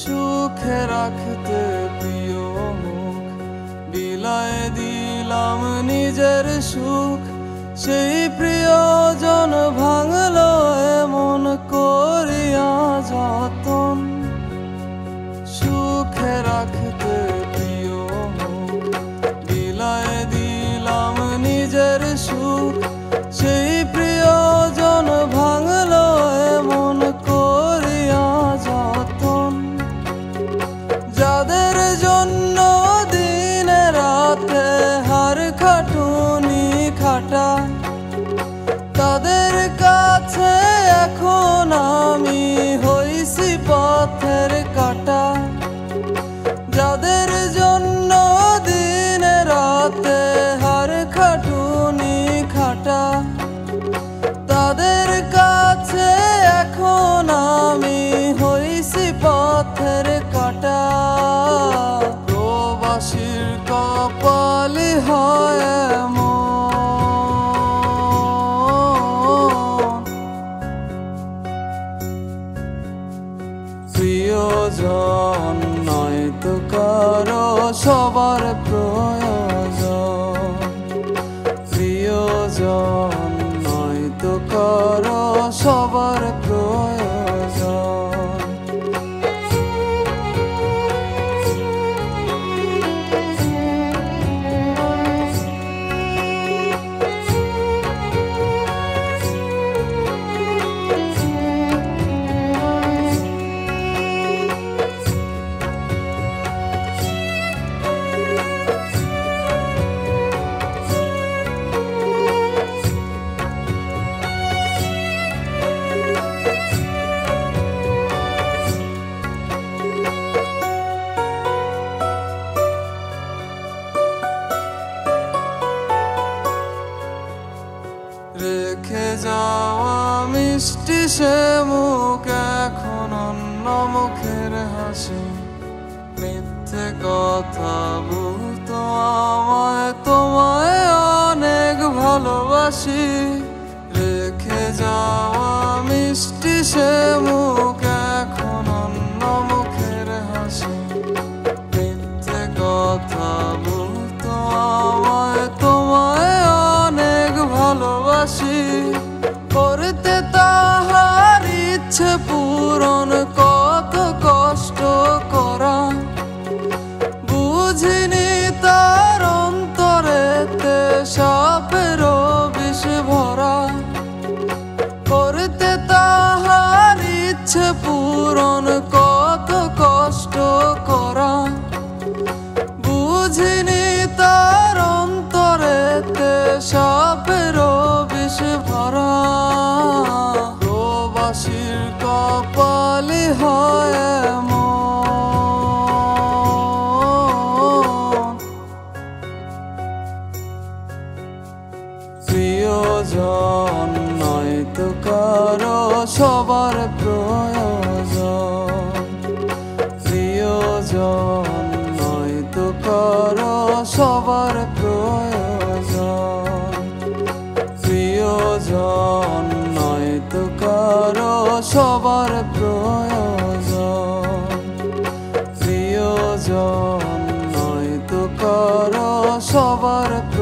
সুখে রাখতে প্রিয় মুখ বিলায় দিলাম নিজের সুখ। সেই প্রিয়জন ভাঙলো এমন করিয়া যতন। সুখে রাখতে প্রিয় মুখ বিলায় দিলাম নিজের সুখ। সেই প্রিয়জন ভাঙলো এমন করিয়া যতন। যাদের জন্য দিনে রাতে হার খাটুনি খাটা, তাদের কাছে এখন আমি হইছি পথের কাটা। যাদের জন্য দিনে রাতে হার খাটুনি খাটা, তাদের কাছে এখন আমি হইছি পথের কাটা। প্রবাসীর কপালি হয় এমন, প্রিয়জন নয়তো কারো সবার প্রয়োজন। প্রিয়জন নয়তো কারো সবার প্রয়োজন। রেখে যাওয়া মিষ্টি সে মুখ এখন অন্য মুখের হাসি। মিথ্যে কথা বলতো আমায়, তোমায় অনেক ভালোবাসি। রেখে যাওয়া মিষ্টি সে মুখ এখন অন্য মুখের হাসি। মিথ্যে কথা বলতো আমায়, তোমায় অনেক ভালোবাসি। করতে তাহার ইচ্ছে পূরণ কত কষ্ট করা, বুঝিনি তার অন্তরেতে সাপেরও বিষ ভরা। করতে তাহার ইচ্ছে পূরণ কত কষ্ট করা, বুঝিনি তার অন্তরেতে সাপেরও বিষ ভরা। প্রবাসীর কপালি হয় এমন, প্রিয়জন নয়তো কারো সবার প্রয়োজন। প্রিয়জন নয়তো কারো সবার প্রয়োজন। প্রিয়জন নয়তো কারো সবার প্রয়োজন। প্রিয়জন নয়তো কারো সবার প্রয়োজন।